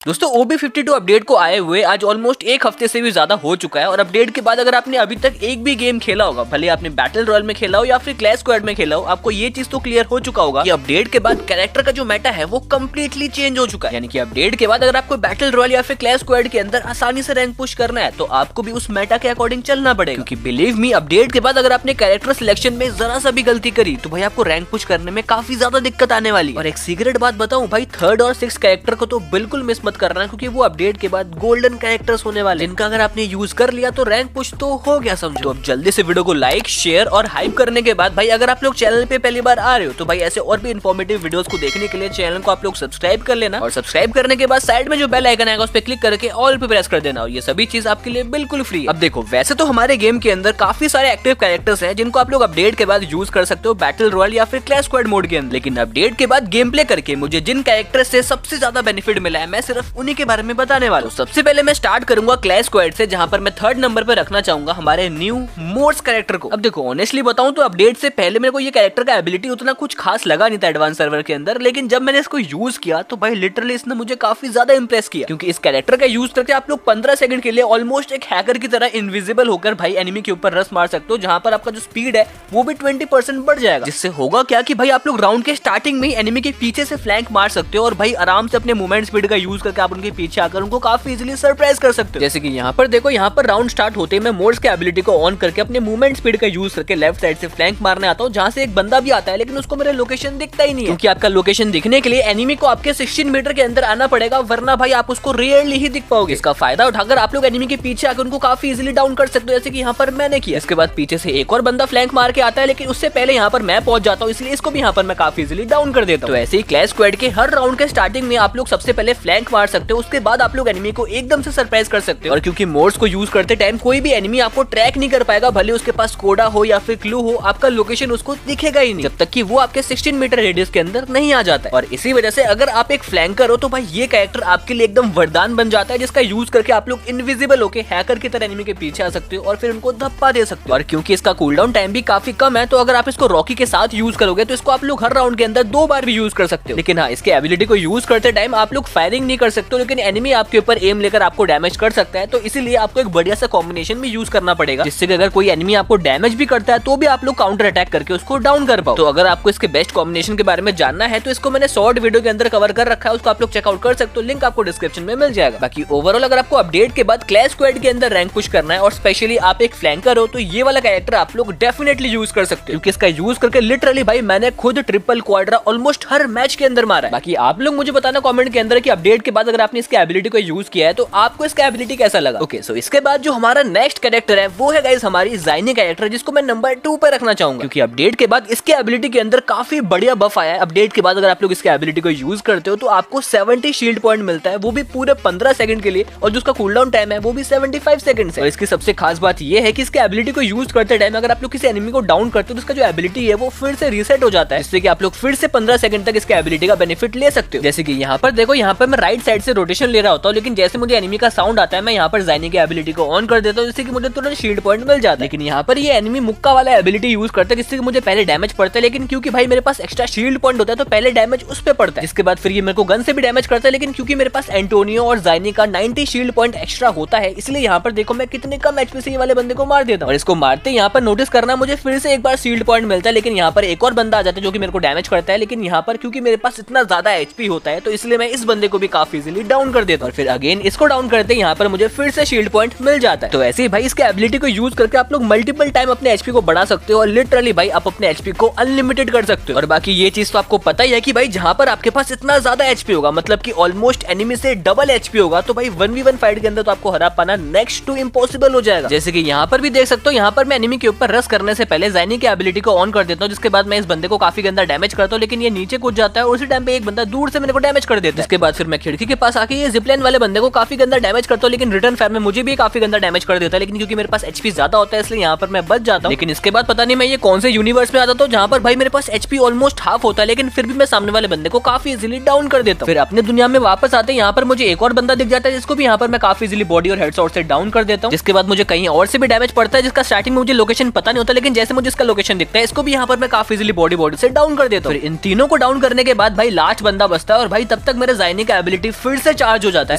दोस्तों OB52 update को आए हुए आज ऑलमोस्ट एक हफ्ते से भी ज्यादा हो चुका है और अपडेट के बाद अगर आपने अभी तक एक भी गेम खेला होगा, भले आपने बैटल रॉयल में खेला हो या फिर क्लैश स्क्वाड में खेला हो, आपको ये चीज तो क्लियर हो चुका होगा कि अपडेट के बाद कैरेक्टर का जो मेटा है वो कम्प्लीटली चेंज हो चुका है। यानी कि अपडेट के बाद अगर आपको बैटल रॉयल या फिर क्लैश स्क्वाड के अंदर आसानी से रैंक पुश करना है तो आपको भी उस मेटा के अकॉर्डिंग चलना पड़ेगा, क्योंकि बिलीव मी अपडेट के बाद अगर आपने कैरेक्टर सिलेक्शन में जरा सा भी गलती करी तो भाई आपको रैंक पुश करने में काफी ज्यादा दिक्कत आने वाली। और एक सीक्रेट बात बताऊं भाई, 3rd और 6th कैरेक्टर को तो बिल्कुल मिस मत करना, क्योंकि वो अपडेट के बाद गोल्डन कैरेक्टर्स होने वाले, जिनका अगर आपने यूज कर लिया तो रैंक पुश तो हो गया समझो। तो अब जल्दी से वीडियो को लाइक शेयर और हाइप करने के बाद भाई अगर आप लोग चैनल पे पहली बार आ रहे हो तो भाई ऐसे और भी इन्फॉर्मेटिव वीडियोस को देखने के लिए चैनल को आप लोग सब्सक्राइब कर लेना, और सब्सक्राइब करने के बाद साइड में जो बेल आइकन आएगा उस पर क्लिक करके ऑल पे प्रेस कर देना, और ये सभी चीज आपके लिए बिल्कुल फ्री। अब देखो, वैसे तो हमारे गेम के अंदर काफी सारे एक्टिव कैरेक्टर्स हैं जिनको आप लोग अपडेट के बाद यूज कर सकते हो बैटल रॉयल या फिर क्लैश स्क्वाड मोड के अंदर, लेकिन अपडेट के बाद गेम प्ले करके मुझे जिन कैरेक्टर से सबसे ज्यादा बेनिफिट मिला है मैं सिर्फ उन्हीं के बारे में बताने वाला हूँ। सबसे पहले मैं स्टार्ट करूंगा क्लैश स्क्वाड से, जहां पर मैं 3rd नंबर पे रखना चाहूंगा हमारे न्यू मोड्स कैरेक्टर को। अब देखो ऑनेस्टली बताऊं तो अपडेट से पहले मेरे को ये कैरेक्टर का एबिलिटी उतना कुछ खास लगा नहीं था एडवांस सर्वर के अंदर, लेकिन जब मैंने इसको यूज किया तो भाई लिटरली इसने मुझे काफी ज्यादा इंप्रेस किया, क्योंकि इस कैरेक्टर का यूज करके आप लोग 15 सेकंड के लिए ऑलमोस्ट एक हैकर की तरह इनविजिबल होकर भाई एनिमी के ऊपर रश मार सकते हो, जहां पर आपका जो स्पीड है वो भी 20% बढ़ जाएगा। जिससे होगा क्या कि भाई आप लोग राउंड के स्टार्टिंग में ही एनिमी के पीछे से फ्लैंक मार सकते हो और भाई आराम से अपने मूवमेंट स्पीड का यूज करके आप उनके पीछे आकर उनको काफी इजीली सरप्राइज कर सकते हो। जैसे कि यहाँ पर देखो, यहाँ पर राउंड स्टार्ट होते ही मैं मोड्स के एबिलिटी को ऑन करके अपने मूवमेंट स्पीड का यूज करके लेफ्ट साइड से फ्लैंक मारने आता हूँ, जहाँ से एक बंदा भी आता है लेकिन उसको मेरा लोकेशन दिखता ही नहीं है, क्योंकि आपका लोकेशन दिखने के लिए एनिमी को आपके 16 मीटर के अंदर आना पड़ेगा, वरना भाई आप उसको रेयरली ही दिख पाओगे। इसका फायदा उठाकर आप लोग एनिमी के पीछे आकर उनको काफी इजीली डाउन कर सकते हो, जैसे कि यहाँ पर मैंने किया। इसके बाद पीछे से एक और बंदा फ्लैंक मार के आता है, लेकिन उससे पहले यहाँ पर मैं पहुंच जाता हूँ, इसलिए इसको भी यहाँ पर मैं काफी इजीली डाउन कर देता हूँ। तो ऐसे ही क्लैश स्क्वाड के हर राउंड के स्टार्टिंग में आप लोग सबसे पहले फ्लैंक मार सकते हो, उसके बाद आप लोग एनिमी को एकदम से सरप्राइज कर सकते हो। और क्योंकि मोड्स को यूज करते टाइम कोई भी एनिमी आपको ट्रैक नहीं कर पाएगा, भले उसके पास कोडा हो या फिर क्लू हो, आपका लोकेशन उसको दिखेगा ही नहीं जब तक कि वो आपके 16 मीटर रेडियस के अंदर नहीं आ जाता है। और इसी वजह से अगर आप एक फ्लैंकर हो तो भाई ये कैरेक्टर आपके लिए एकदम वरदान बन जाता है, जिसका यूज करके आप लोग इनविजिबल होके हैकर की तरह एनिमी के पीछे आ सकते हो और फिर उनको धप्पा दे सकते हो। और क्योंकि इसका कूलडाउन टाइम भी काफी कम है, तो अगर आप इसको रॉकी के साथ यूज करोगे तो इसको आप लोग हर राउंड के अंदर 2 बार भी यूज कर सकते हो। लेकिन हाँ, इसके एबिलिटी को यूज करते टाइम आप लोग फायरिंग नहीं कर सकते हो, लेकिन एनिमी आपके ऊपर एम लेकर आपको डैमेज कर सकता है, तो इसीलिए आपको एक बढ़िया सा कॉम्बिनेशन भी यूज करना पड़ेगा, जिससे कि अगर कोई एनिमी आपको डैमेज भी करता है तो भी आप लोग काउंटर अटैक करके उसको डाउन कर पाओ। तो अगर आपको इसके बेस्ट कॉम्बिनेशन के बारे में जानना है तो इसको मैंने शॉर्ट वीडियो के अंदर कवर कर रखा है, उसको आप लोग चेकआउट कर सकते हो, लिंक आपको डिस्क्रिप्शन में मिल जाएगा। बाकी ओवरऑल अगर आपको अपडेट के बाद क्लैश स्क्वाड के अंदर रैंक पुश करना है और स्पेशली आप एक फ्लैंकर हो तो ये वाला कैरेक्टर आप लोग डेफिनेटली यूज कर सकते हो, क्योंकि इसका यूज करके लिटरली भाई मैंने खुद ट्रिपल क्वाड्रा ऑलमोस्ट हर मैच के अंदर मारा है। बाकी आप लोग मुझे बताना कमेंट के अंदर कि अपडेट के बाद अगर आपने इसके एबिलिटी को यूज किया है तो आपको इसका एबिलिटी कैसा लगा। ओके, सो इसके बाद जो हमारा नेक्स्ट कैरेक्टर है वो है गाइस हमारी ज़ाइनी कैरेक्टर, जिसको मैं नंबर 2 पे रखना चाहूंगा, क्योंकि अपडेट के बाद इसके एबिलिटी के अंदर काफी बढ़िया बफ आया है। अपडेट के बाद अगर आप लोग इसके एबिलिटी को यूज करते हो तो आपको 70 शील्ड पॉइंट मिलता है, वो भी पूरे 15 सेकंड के लिए, और जो उसका कूलडाउन टाइम है वो भी 75 सेकंड है। और इसकी सबसे खास बात ये है कि इसके एबिलिटी को यूज करते टाइम अगर आप लोग किसी एनिमी को डाउन करते हो तो इसका जो एबिलिटी है वो फिर से रीसेट हो जाता है, जिससे कि आप लोग फिर से 15 सेकंड तक इसके एबिलिटी का बेनिफिट ले सकते हो। जैसे कि यहाँ पर देखो, यहाँ पर मैं राइट साइड से रोटेशन ले रहा होता हूँ, लेकिन जैसे मुझे एनिमी का साउंड आता है मैं यहाँ पर ज़ाइनी की एबिलिटी को ऑन कर देता हूँ, जिससे कि मुझे तुरंत शील्ड पॉइंट मिल जाता है। लेकिन यहाँ पर ये एनिमी मुक्का वाला एबिलिटी यूज करता है, जिससे कि मुझे पहले डैमेज पड़ता है, लेकिन क्योंकि भाई मेरे पास एक्स्ट्रा शील्ड पॉइंट होता है तो पहले डैमेज उस पे पड़ता है। इसके बाद फिर ये मेरे को गन से भी डैमेज करता है, लेकिन क्योंकि मेरे पास एंटोनियो और ज़ाइनी का 90 शील्ड पॉइंट एक्स्ट्रा होता है, इसलिए यहाँ पर देखो मैं कितने कम एचपी से ये वाले बंदे को मार देता हूँ। और इसको मारते यहाँ पर नोटिस करना, मुझे फिर से एक बार शील्ड पॉइंट मिलता है, लेकिन यहाँ पर एक और बंदा आ जाता है जो कि मेरे को डैमेज करता है, लेकिन यहाँ पर क्योंकि मेरे पास इतना ज्यादा एचपी होता है तो इसलिए मैं इस बंदे को भी काफी इजीली डाउन कर देता हूँ। और फिर अगेन इसको डाउन करते यहाँ पर मुझे फिर से शील्ड पॉइंट मिल जाता है। तो ऐसे ही भाई इसके एबिलिटी को यूज करके आप लोग मल्टीपल टाइम अपने एचपी को बढ़ा सकते हो, और लिटरली भाई आप अपने एचपी को अनलिमिटेड कर सकते हो। और बाकी ये चीज तो आपको पता ही है कि भाई जहाँ पर आपके पास इतना ज्यादा एचपी होगा, मतलब कि ऑलमोस्ट एनिमी से डबल एचपी होगा, तो भाई 1v1 फाइट के अंदर तो आपको हरा पाना नेक्स्ट टू इम्पॉसिबल हो जाएगा। जैसे कि यहाँ पर भी देख सकते हो, यहाँ पर मैं एनिमी के ऊपर रश करने से पहले ज़ाइनी की एबिलिटी को ऑन कर देता हूँ, जिसके बाद मैं इस बंदे को काफी गंदा डैमेज करता हूँ, लेकिन ये नीचे कूद जाता है और उसी टाइम पे एक बंदा दूर से मेरे को डैमेज कर देता है। इसके बाद फिर मैं खिड़की के पास आके ये जिपलाइन वाले बंदे को काफी गंदा डैमेज करता हूँ, लेकिन रिटर्न फायर में मुझे भी काफी गंदा डैमेज कर देता है, लेकिन क्योंकि मेरे पास एचपी ज्यादा होता है इसलिए यहाँ पर मैं बच जाता हूँ। लेकिन इसके बाद पता नहीं मैं ये कौन से यूनिवर्स में आता हूँ जहाँ पर भाई मेरे पास एचपी ऑलमोस्ट हाफ होता है, लेकिन फिर भी मैं सामने वाले बंदे को काफी इजीली डाउन कर देता हूँ। फिर अपने दुनिया में वापस आते हैं, यहाँ पर मुझे एक और बंदा दिख जाता है, जिसको भी यहाँ पर मैं काफी इजीली बॉडी और हेडशॉट से डाउन कर देता हूँ। जिसके बाद मुझे कहीं और से भी डैमेज पड़ता है, जिसका स्टार्टिंग में मुझे लोकेशन पता नहीं होता, लेकिन जैसे मुझे इसका लोकेशन दिखता है इसको भी यहाँ पर मैं काफी इजीली बॉडी से डाउन कर देता हूँ। इन तीनों को डाउन करने के बाद भाई लास्ट बंदा बचता है, और भाई तब तक मेरे ज़ाइनी का एबिलिटी फिर से चार्ज हो जाता है।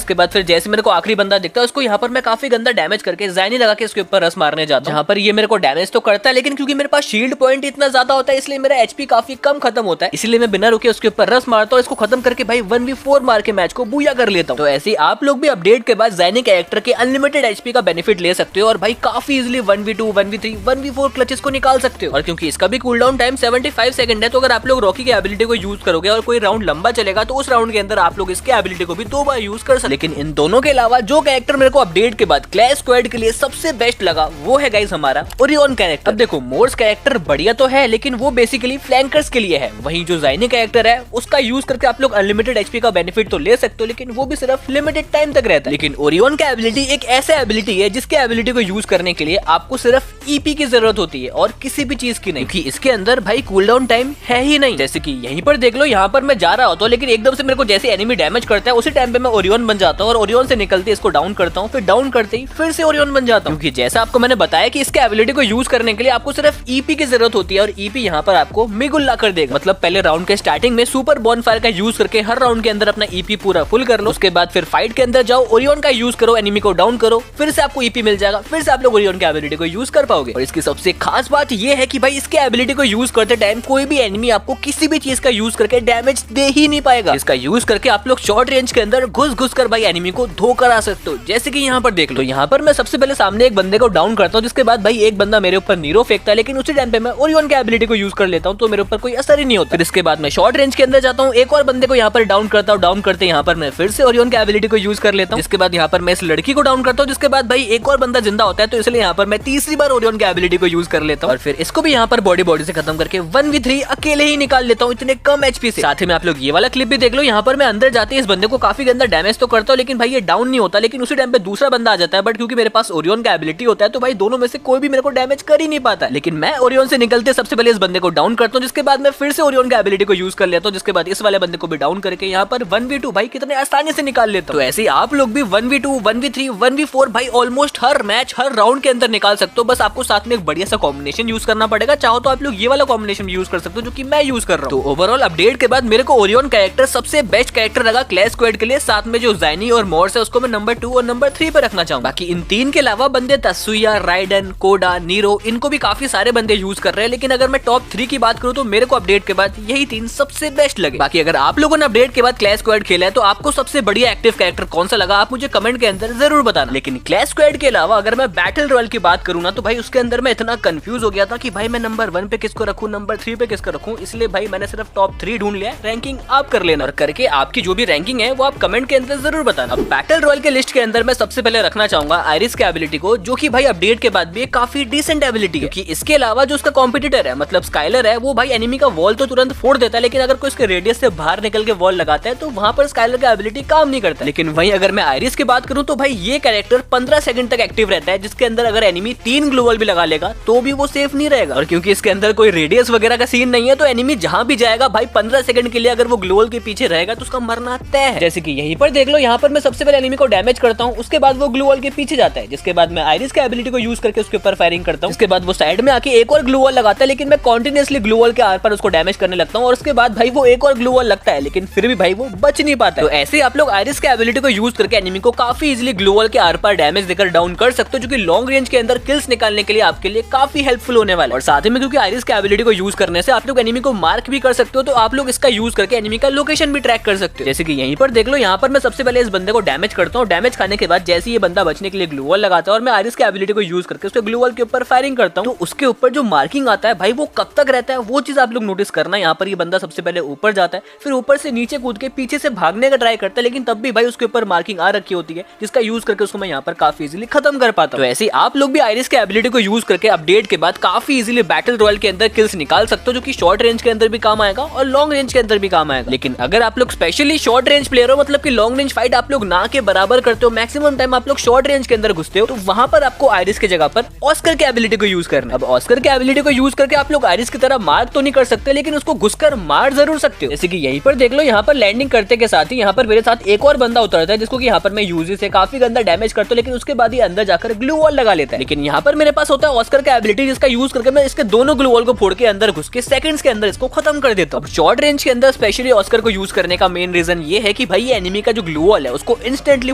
इसके बाद फिर जैसे मेरे को आखिरी बंदा दिखता है उसको यहाँ पर मैं काफी गंदा डैमेज करके ज़ाइनी लगा के उसके ऊपर रस मारने जाता हूँ। यहाँ पर ये मेरे को डैमेज तो करता है, लेकिन क्योंकि मेरे पास शील्ड पॉइंट इतना ज्यादा होता है इसलिए मेरा एचपी काफी कम खत्म होता है, इसलिए मैं बिना रुके उसके ऊपर रस मारता हूँ। इसको खत्म करके भाई 1v4 मार के मैच को बूया कर लेता हूँ। तो ऐसे आप लोग भी अपडेट के बाद ज़ाइनी कैरेक्टर के अनलिमिटेड एचपी का बेनिफिट ले सकते हो और भाई काफी easily 1v2, 1v3, 1v4 clutches को निकाल सकते हो। और क्योंकि इसका भी कूल डाउन टाइम 75 सेकंड है, तो अगर आप लोग रॉकी की एबिलिटी को यूज करोगे और कोई राउंड लंबा चलेगा तो उस राउंड के अंदर आप लोग इसके एबिलिटी को भी 2 बार यूज कर सकते। लेकिन इन दोनों के अलावा जो कैरेक्टर मेरे को अपडेट के बाद क्लैश स्क्वाड के लिए सबसे बेस्ट लगा वो है गाइस हमारा ओरियन कैरेक्टर। अब देखो मोर्स कैरेक्टर बढ़िया तो है, लेकिन वो बेसिकली फ्लैंकर्स के लिए है। वहीं जो ज़ाइनी कैरेक्टर है उसका यूज करके आप लोग अनलिमिटेड एचपी का बेनिफिट तो ले सकते हो, लेकिन वो भी सिर्फ लिमिटेड टाइम तक रहता है। लेकिन ओरियन का एबिलिटी एक ऐसा एबिलिटी है जिसके एबिलिटी को यूज करने के लिए आपको सिर्फ ईपी की जरूरत होती है और किसी भी चीज की नहीं, क्योंकि इसके अंदर भाई कूल डाउन टाइम है ही नहीं। जैसे कि यहीं पर देख लो, यहाँ पर मैं जा रहा होता हूँ लेकिन एकदम से मेरे को जैसे एनिमी डैमेज करता है उसी टाइम पे मैं ओरियन बन जाता हूँ और ओरियन से निकलते इसको डाउन करता हूँ, फिर डाउन करते ही फिर से ओरियन बन जाता हूँ। क्योंकि जैसा आपको मैंने बताया कि इसके एबिलिटी को यूज करने के लिए आपको सिर्फ ईपी की जरूरत होती है और ईपी यहाँ पर आपको मिगुल्ला कर देगा। मतलब पहले राउंड के स्टार्टिंग में सुपर बॉनफायर का यूज करके हर राउंड के अंदर अपना ईपी पूरा फुल कर लो। उसके बाद फिर फाइट के अंदर जाओ, ओरियन का यूज करो, एनिमी को डाउन करो, फिर से आपको ईपी मिल जाएगा, फिर से आप लोग ओरियन की एबिलिटी को यूज कर पाओगे। और इसकी सबसे खास बात ये है कि भाई इसके एबिलिटी को यूज करते टाइम कोई भी एनिमी आपको किसी भी चीज का यूज करके डैमेज दे ही नहीं पाएगा। इसका यूज करके आप लोग शॉर्ट रेंज के अंदर घुस कर भाई एनिमी को धो कर आ सकते हो। जैसे कि यहाँ पर देख लो, यहाँ पर मैं सबसे पहले सामने एक बंदे को डाउन करता हूँ, जिसके बाद भाई एक बंदा मेरे ऊपर नीरो फेंकता है, लेकिन उसी टाइम पे मैं ओरियन की एबिलिटी को यूज कर लेता हूँ तो मेरे ऊपर कोई असर ही नहीं होता। फिर इसके बाद मैं शॉर्ट रेंज के अंदर जाता हूँ, एक और बंदे को यहाँ पर डाउन करता हूँ, डाउन करते यहाँ पर मैं फिर से ओरियन की एबिलिटी को यूज कर लेता हूँ। जिसके बाद यहाँ पर मैं इस लड़की को डाउन करता हूँ, जिसके बाद भाई एक और बंदा जिंदा होता है, तो इसलिए यहाँ पर मैं तीसरी बार ओरियन की एबिलिटी को यूज कर लेता हूँ और फिर इसको भी यहाँ पर बॉडी से खत्म करके 1v3 अकेले ही निकाल लेता हूँ इतने कम एचपी से। साथ ही में आप लोग ये वाला क्लिप भी देख लो, यहाँ पर मैं अंदर जाते ही इस बंदे को काफी गंदा डैमेज तो करता हूँ, लेकिन भाई ये डाउन नहीं होता। लेकिन उसी टाइम पे दूसरा बंदा आ जाता है, बट क्योंकि मेरे पास ओरियन का एबिलिटी होता है तो भाई दोनों में से कोई भी मेरे को डैमेज कर ही नहीं पाता। लेकिन मैं ओरियन से निकलते सबसे पहले इस बंदे को डाउन करता हूँ, जिसके बाद मैं फिर से ओरियन का एबिलिटी को यूज कर लेता हूँ, जिसके बाद इस वाले बंदे को भी डाउन करके यहाँ पर 1v2 भाई कितने आसानी से निकाल लेता हूँ। तो ऐसे आप लोग भी 1v2, 1v3, 1v4 भाई ऑलमोस्ट हर मैच हर राउंड के अंदर निकाल सकते हो। बस आपको साथ में एक बढ़िया सा कॉम्बिनेशन यूज करना पड़ेगा। चाहो तो आप लोग ये वाला कॉम्बिनेशन यूज कर सकते हो जो कि मैं यूज कर रहा हूँ। तो ओवरऑल अपडेट के बाद मेरे को ओरियन कैरेक्टर सबसे बेस्ट कैरेक्टर लगा क्लैश स्क्वाड के लिए। साथ में जो ज़ाइनी और मोर्स है उसको मैं नंबर 2 और नंबर 3 पे रखना चाहूंगा। बाकी इन 3 के अलावा बंदे तसुया, राइडन, कोडा, नीरो, इनको भी काफी सारे बंदे यूज कर रहे हैं, लेकिन अगर मैं टॉप 3 की बात करूँ तो मेरे को अपडेट के बाद यही 3 सबसे बेस्ट लगे। बाकी अगर आप लोगों ने अपडेट के बाद क्लैश स्क्वाड खेला है तो आपको सबसे बढ़िया एक्टिव कैरेक्टर कौन सा लगा, आप मुझे कमेंट के अंदर जरूर बताना। लेकिन क्लैश स्क्वाड के अलावा अगर मैं बैटल रॉयल की बात करूँ ना, तो भाई उसके अंदर मैं इतना कंफ्यूज हो गया था कि भाई मैं नंबर 1 पे किसको रखूँ, नंबर 3 पे किसको रखूँ। इसलिए भाई मैंने सिर्फ टॉप 3 ढूंढ लिया। रैंकिंग आप कर लेना और करके आपकी जो भी रैंकिंग है वो आप कमेंट के अंदर जरूर बताना। अब बैटल रॉयल के लिस्ट के अंदर मैं सबसे पहले रखना चाहूंगा आयरिस के एबिलिटी को, जो कि भाई अपडेट के बाद भी एक काफी डिसेंट एबिलिटी है। क्योंकि इसके अलावा जो उसका कॉम्पिटिटर है मतलब स्काइलर है, वो भाई एनिमी का वॉल तो तुरंत फोड़ देता है, लेकिन अगर कोई उसके रेडियस से बाहर निकल के वॉल लगाता है तो वहां पर स्काइलर का एबिलिटी काम नहीं करता। लेकिन वहीं अगर मैं आयरिस की बात करूं तो भाई ये कैरेक्टर 15 सेकंड तक एक्टिव रहता है, जिसके अंदर अगर एनिमी 3 ग्लोवल भी लगा लेगा तो भी वो सेफ नहीं रहेगा। और क्योंकि इसके अंदर कोई रेडियस वगैरह का सीन नहीं है, तो एनिमी जहां भी जाएगा भाई 15 सेकंड के लिए अगर वो ग्लोवल के पीछे रहेगा तो उसका मरना तय है। जैसे कि यहीं पर देख लो, यहाँ पर मैं सबसे पहले एनिमी को डैमेज करता हूँ, उसके बाद वो ग्लू वॉल के पीछे जाता है, जिसके बाद मैं आयरिस के एबिलिटी को यूज करके उसके ऊपर फायरिंग करता हूँ। उसके बाद वो साइड में आके एक और ग्लू वॉल लगाता है, लेकिन मैं कंटिन्यूअसली ग्लू वॉल के आर पर उसको डैमेज करने लगता हूँ और उसके बाद भाई वो एक और ग्लू वॉल लगता है, लेकिन फिर भी भाई वो बच नहीं पाता। तो ऐसे आप लोग आयरिस के एबिलिटी को यूज करके एनिमी को काफी इजीली ग्लू वॉल के आर पर डैमेज देकर डाउन कर सकते हो, जो कि लॉन्ग रेंज के अंदर किल्स निकालने के लिए आपके लिए काफी हेल्पफुल होने वाला है। और साथ ही में क्योंकि आयरिस के एबिलिटी को यूज करने से आप लोग एनिमी को मार्क भी कर सकते हो, तो आप लोग इसका यूज करके एनिमी का लोकेशन भी ट्रैक कर सकते हो। जैसे कि यहीं पर देख लो, यहाँ पर मैं सबसे पहले इस बंदे को डैमेज करता हूँ। डैमेज खाने के बाद जैसे ये बंदा बचने के लिए ग्लू वॉल लगाता है और मैं आयरिस के एबिलिटी को यूज करके उसके ग्लू वॉल के ऊपर फायरिंग करता हूँ, तो उसके ऊपर जो मार्किंग आता है भाई वो कब तक रहता है वो चीज आप लोग नोटिस करना। यहाँ पर ये बंदा सबसे पहले ऊपर जाता है, फिर ऊपर से नीचे कूद के पीछे से भागने का ट्राई करता है, लेकिन तब भी भाई उसके ऊपर मार्किंग आ रखी होती है, जिसका यूज करके उसको मैं यहाँ पर काफी इजीली खत्म कर पाता हूँ। तो ऐसे आप लोग भी आयरिस के एबिलिटी को यूज करके अपडेट के बाद काफी इजीली बैटल रॉयल के अंदर किल्स निकाल सकते हो, जो कि शॉर्ट रेंज के अंदर भी काम आएगा और लॉन्ग रेंज के अंदर भी काम आएगा। लेकिन अगर आप लोग स्पेशली शॉर्ट रेंज प्लेयर हो, मतलब कि लॉन्ग रेंज फाइट आप लोग ना के बराबर करते हो, मैक्सिमम टाइम आप लोग शॉर्ट रेंज के अंदर घुसते हो, तो वहां पर आपको आयरिस के जगह पर ऑस्कर के एबिलिटी को यूज करना है। अब ऑस्कर के एबिलिटी को यूज करके आप लोग आयरिस की तरह मार तो नहीं कर सकते, लेकिन उसको घुसकर मार जरूर सकते हो। जैसे कि यहीं पर देख लो, यहाँ पर लैंडिंग करते के साथ ही यहाँ पर मेरे साथ एक और बंदा उतरता है, जिसको कि यहाँ पर मैं यूजी से काफी गंदा डैमेज करता हूँ, लेकिन उसके बाद ही अंदर जाकर ग्लू वॉल लगा लेता है। लेकिन यहाँ पर मेरे पास होता है ऑस्कर का एबिलिटी, जिसका यूज करके मैं इसके दोनों ग्लू वॉल को फोड़ के अंदर घुस के सेकंड्स के अंदर इसको खत्म कर देता हूँ। शॉर्ट रेंज के अंदर स्पेशली ऑस्कर को यूज करने का मेन रीजन ये है कि कि भाई ये एनिमी का जो ग्लू वॉल है उसको इंस्टेंटली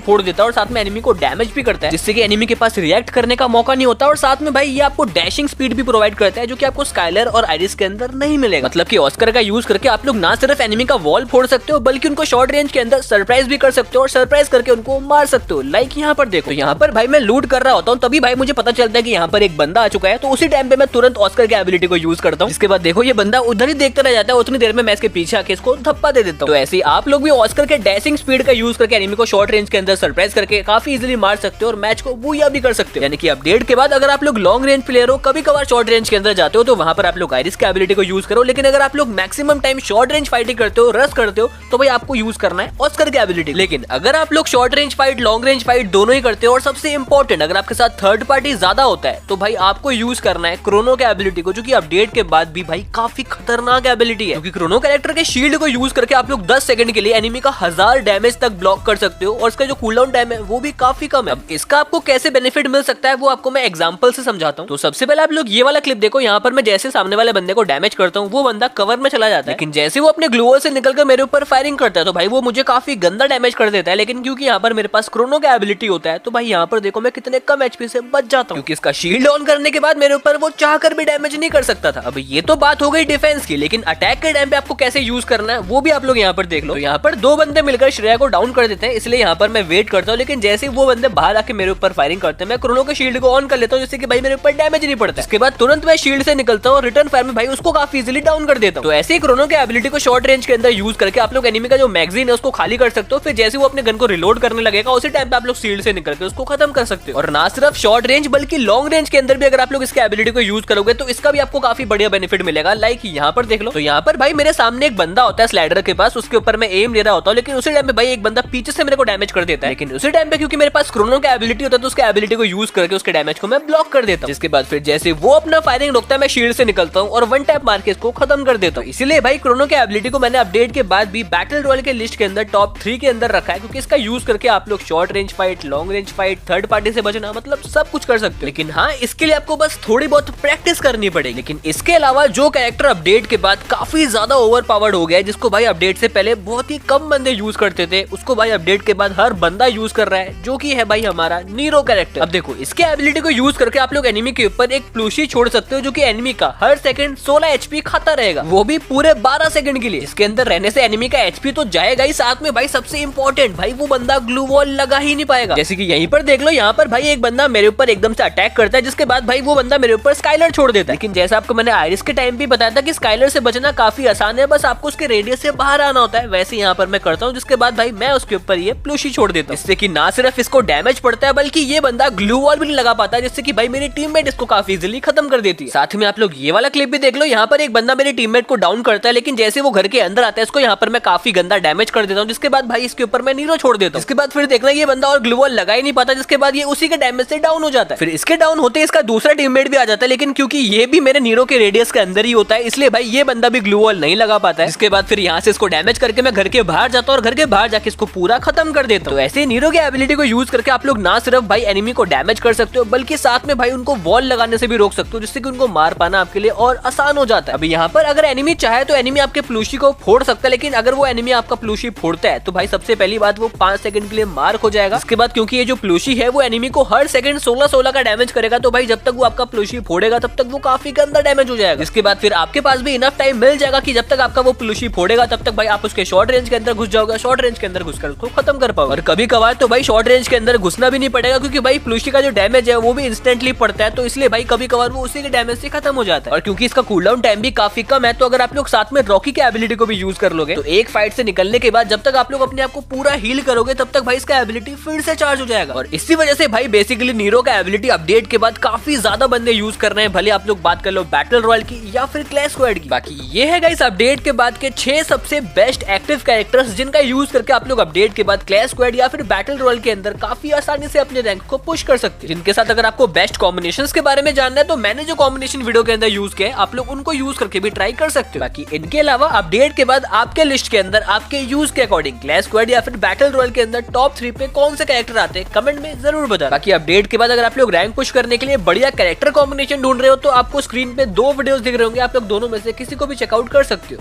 फोड़ देता है और साथ में एनिमी को डैमेज भी करता है, जिससे कि एनिमी के पास रिएक्ट करने का मौका नहीं होता। और साथ में भाई ये आपको डैशिंग स्पीड भी प्रोवाइड करता है, जो कि आपको स्काइलर और आइरिस के अंदर नहीं मिलेगा। मतलब कि ऑस्कर का यूज करके आप लोग ना सिर्फ एनिमी का वॉल फोड़ सकते हो, बल्कि उनको शॉर्ट रेंज के अंदर सरप्राइज भी कर सकते हो और सरप्राइज करके उनको मार सकते हो। लाइक यहाँ पर देखो, यहाँ पर भाई मैं लूट कर रहा होता हूँ, तभी भाई मुझे पता चलता है कि यहाँ पर एक बंदा आ चुका है, तो उसी टाइम पे मैं तुरंत ऑस्कर की एबिलिटी को यूज करता हूँ। इसके बाद देखो ये बंदा उधर ही देखता रह जाता है, उतनी देर में मैं इसके पीछे आके इसको धप्पा दे देता हूँ। तो ऐसे आप लोग भी ऑस्कर के डैशिंग स्पीड का यूज करके एनिमी को शॉर्ट रेंज के अंदर सरप्राइज करके काफी इजीली मार सकते हो और मैच को बूया भी कर सकते हो। यानी कि अपडेट के बाद अगर आप लोग लॉन्ग रेंज प्लेयर हो, कभी कभार शॉर्ट रेंज के अंदर जाते हो, तो वहां पर आप लोग आइरिस की एबिलिटी को यूज करो। लेकिन अगर आप लोग maximum time short range fighting करते हो, रश करते हो, तो भाई आपको यूज करना है ऑस्कर की एबिलिटी। लेकिन अगर आप लोग short range fight, long range fight दोनों ही करते हो और सबसे इंपॉर्टेंट अगर आपके साथ थर्ड पार्टी ज्यादा होता है, तो भाई आपको यूज करना है क्रोनो के एबिलिटी को, जो कि अपडेट के बाद भी भाई काफी खतरनाक एबिलिटी है। क्योंकि क्रोनो कैरेक्टर के शील्ड को यूज करके आप लोग 10 सेकंड के लिए एनिमी का 1000 डैमेज तक ब्लॉक कर सकते हो और इसका जो कूलडाउन टाइम है वो भी काफी कम है। अब इसका आपको कैसे बेनिफिट मिल सकता है वो आपको मैं एग्जांपल से समझाता हूँ। तो सबसे पहले आप लोग ये वाला क्लिप देखो, यहाँ पर मैं जैसे सामने वाले बंदे को डैमेज करता हूँ, वो बंदा कवर में चला जाता है, लेकिन जैसे वो अपने ग्लू वॉल से निकलकर मेरे ऊपर फायरिंग करता है, तो भाई वो मुझे काफी गंदा डैमेज कर देता है। लेकिन क्योंकि यहाँ पर मेरे पास क्रोनो का एबिलिटी होता है, तो भाई यहाँ पर देखो मैं कितने कम एचपी से बच जाता हूँ, क्योंकि इसका शील्ड ऑन करने के बाद मेरे ऊपर वो चाहकर भी डैमेज नहीं कर सकता था। अब ये तो बात हो गई डिफेंस की, लेकिन अटैक के टाइम पे आपको कैसे यूज करना है वो भी आप लोग यहाँ पर देख लो। तो यहाँ पर दो बंदे मिलकर श्रेया को डाउन कर देते हैं, इसलिए यहाँ पर मैं वेट करता हूँ। लेकिन जैसे वो बंदे बाहर आके मेरे ऊपर फायरिंग करते हैं, मैं क्रोनो के शील्ड को ऑन कर लेता हूँ, जिससे कि भाई मेरे ऊपर डैमेज नहीं पड़ता। इसके बाद तुरंत मैं शील्ड से निकलता हूँ और रिटर्न फायर में भाई उसको काफी इजीली डाउन कर देता हूँ। तो ऐसे ही क्रोनो के एबिलिटी को शॉर्ट रेंज के अंदर यूज करके आप लोग एनिमी का जो मैगजीन है उसको खाली कर सकते हो। फिर जैसे वो अपने गन को रिलोड करने लगेगा, उसी टाइम पे आप लोग शील्ड से निकल के उसको खत्म कर सकते हो। और ना सिर्फ शॉर्ट रेंज बल्कि लॉन्ग रेंज के अंदर भी अगर आप लोग इसके एबिलिटी को यूज करोगे तो इसका भी आपको काफी बढ़िया बेनिफिट मिलेगा। लाइक यहाँ पर देख लो, तो यहाँ पर भाई मेरे सामने एक बंदा होता है स्लाइडर के पास, उसके ऊपर मैं एम ले रहा होता हूँ, लेकिन उसी टाइम पे भाई एक बंदा पीछे से मेरे को डैमेज कर देता है। लेकिन उसी टाइम पे क्योंकि मेरे पास क्रोनो का एबिलिटी होता है, तो उसके एबिलिटी को यूज करके उसके डैमेज को मैं ब्लॉक कर देता हूँ। जिसके बाद फिर जैसे वो अपना फायरिंग रोकता है, मैं शील्ड से निकलता हूँ और वन टैप मार के इसको खत्म कर देता हूँ। इसीलिए भाई क्रोनो के एबिलिटी को मैंने अपडेट के बाद भी बैटल रॉयल के लिस्ट के अंदर टॉप 3 के अंदर रखा है, क्योंकि इसका यूज करके आप लोग short range fight, long range fight, third party से बचना, मतलब सब कुछ कर सकते हो। लेकिन हाँ, इसके लिए आपको बस थोड़ी बहुत प्रैक्टिस करनी पड़ेगी। लेकिन इसके अलावा जो कैरेक्टर अपडेट के बाद काफी ज्यादा ओवर पावर्ड हो गया है, जिसको भाई अपडेट से पहले बहुत ही कम बंदे यूज करते थे, उसको भाई अपडेट के बाद हर बंदा यूज कर रहा है, जो कि है भाई हमारा नीरो कैरेक्टर। अब देखो, इसके एबिलिटी को यूज करके आप लोग एनिमी के ऊपर एक प्लूशी छोड़ सकते हो, जो कि एनिमी का हर सेकंड 16 एचपी खाता रहेगा, वो भी पूरे 12 सेकंड के लिए। इसके अंदर रहने से एनिमी का एचपी तो जाएगा ही, साथ में भाई सबसे इंपॉर्टेंट भाई वो बंदा ग्लू वॉल लगा ही नहीं पाएगा। जैसे कि यहीं पर देख लो, यहाँ पर भाई एक बंदा मेरे ऊपर एकदम से अटैक करता है, जिसके बाद भाई वो बंदा मेरे ऊपर स्काइलर छोड़ देता है। लेकिन जैसा आपको मैंने आइरिस के टाइम भी बताया था कि स्काइलर से बचना काफी आसान है, बस आपको उसके रेडियस से बाहर आना होता है, वैसे यहाँ पर मैं करता हूँ। जिसके बाद भाई मैं उसके ऊपर ये प्लूशी छोड़ देता हूँ, जिससे कि ना सिर्फ इसको डैमेज पड़ता है, बल्कि ये बंदा ग्लू वॉल भी नहीं लगा पाता, जिससे कि भाई मेरी टीममेट इसको काफी इजीली खत्म कर देती है। साथ में आप लोग ये वाला क्लिप भी देख लो, यहाँ पर एक बंदा मेरी टीममेट को डाउन करता है, लेकिन जैसे वो घर के अंदर आता है, इसको यहाँ पर मैं काफी गंदा डैमेज कर देता हूँ, जिसके बाद भाई इसके ऊपर मैं नीरो छोड़ देता हूँ। इसके बाद फिर देखना ये बंदा और ग्लू वॉल लगा ही नहीं पाता, जिसके बाद ये उसी के डैमेज से डाउन हो जाता है। फिर इसके डाउन होते इसका दूसरा टीममेट भी आ जाता है, लेकिन क्योंकि ये भी मेरे नीरो के रेडियस के अंदर ही होता है, इसलिए भाई ये बंदा भी ग्लू वॉल नहीं लगा पाता है। इसके बाद फिर यहाँ से इसको डैमेज करके मैं घर के बाहर जाता हूँ और घर के बाहर जाके इसको पूरा खत्म कर देता हूँ। तो ऐसे नीरो की एबिलिटी को यूज करके आप लोग ना सिर्फ भाई एनिमी को डैमेज कर सकते हो, बल्कि साथ में भाई उनको वॉल लगाने से भी रोक सकते हो, जिससे कि उनको मार पाना आपके लिए और आसान हो जाता है। अभी यहाँ पर अगर एनिमी चाहे तो एनिमी आपके प्लूशी को फोड़ सकता है, लेकिन अगर वो एनिमी आपका प्लूशी फोड़ता है तो भाई सबसे पहली बात वो 5 सेकंड के लिए मार्क हो जाएगा। इसके बाद क्योंकि ये जो प्लूशी है वो एनिमी को हर सेकंड 16-16 का डैमेज करेगा, तो भाई जब तक वो आपका प्लूशी फोड़ेगा तब तक वो काफी गंदा डैमेज हो जाएगा। इसके बाद फिर आपके पास भी इनफ टाइम मिल जाएगा कि जब तक आपका वो प्लूशी फोड़ेगा तब तक भाई आप उसके शॉर्ट रेंज के अंदर घुस जाओगे, शॉर्ट रेंज के अंदर घुसकर उसको खत्म कर पाओगे। और कभी कभार तो भाई शॉर्ट रेंज के अंदर घुसना भी नहीं पड़ेगा, क्योंकि भाई प्लूशी का जो डैमेज है वो भी इंस्टेंटली पड़ता है, तो इसलिए भाई कभी कभार वो उसी के डैमेज से खत्म हो जाता है। और क्योंकि इसका कूलडाउन टाइम भी काफी कम है, तो अगर आप लोग साथ में रॉकी की एबिलिटी को भी यूज कर लोगे तो एक फाइट से निकलने के बाद जब तक आप लोग अपने आप को पूरा हील करोगे तब तक भाई इसका एबिलिटी फिर से चार्ज हो जाएगा। और इसी वजह से भाई बेसिकली नीरो का एबिलिटी अपडेट के बाद काफी ज्यादा बंदे यूज कर रहे हैं, भले आप लोग बात कर लो बैटल रॉयल की या फिर क्लैश स्क्वाड की। बाकी ये है गाइस अपडेट के बाद के 6 सबसे बेस्ट एक्टिव कैरेक्टर्स, जिनका यूज करके आप लोग अपडेट के बाद क्लैश स्क्वाड या फिर बैटल रॉयल के अंदर काफी आसानी से अपने रैंक को पुश कर सकते हैं। जिनके साथ अगर आपको बेस्ट कॉम्बिनेशंस के बारे में जानना है तो मैंने जो कॉम्बिनेशन वीडियो के अंदर यूज किया आप लोग उनको यूज करके भी ट्राई कर सकते हो। बाकी इनके अलावा अपडेट के बाद आपके लिस्ट के अंदर आपके यूज के अकॉर्डिंग क्लैश स्क्वाड या फिर बैटल रॉयल के अंदर टॉप 3 पे कौन से कैरेक्टर आते हैं कमेंट में जरूर बताना। बाकी अपडेट के बाद अगर आप लोग रैंक पुश करने के लिए बढ़िया कैरेक्टर कॉम्बिनेशन ढूंढ रहे हो तो आपको स्क्रीन पे 2 वीडियोस दिख रहे होंगे, आप लोग दोनों में से किसी को भी चेकआउट कर सकते हो।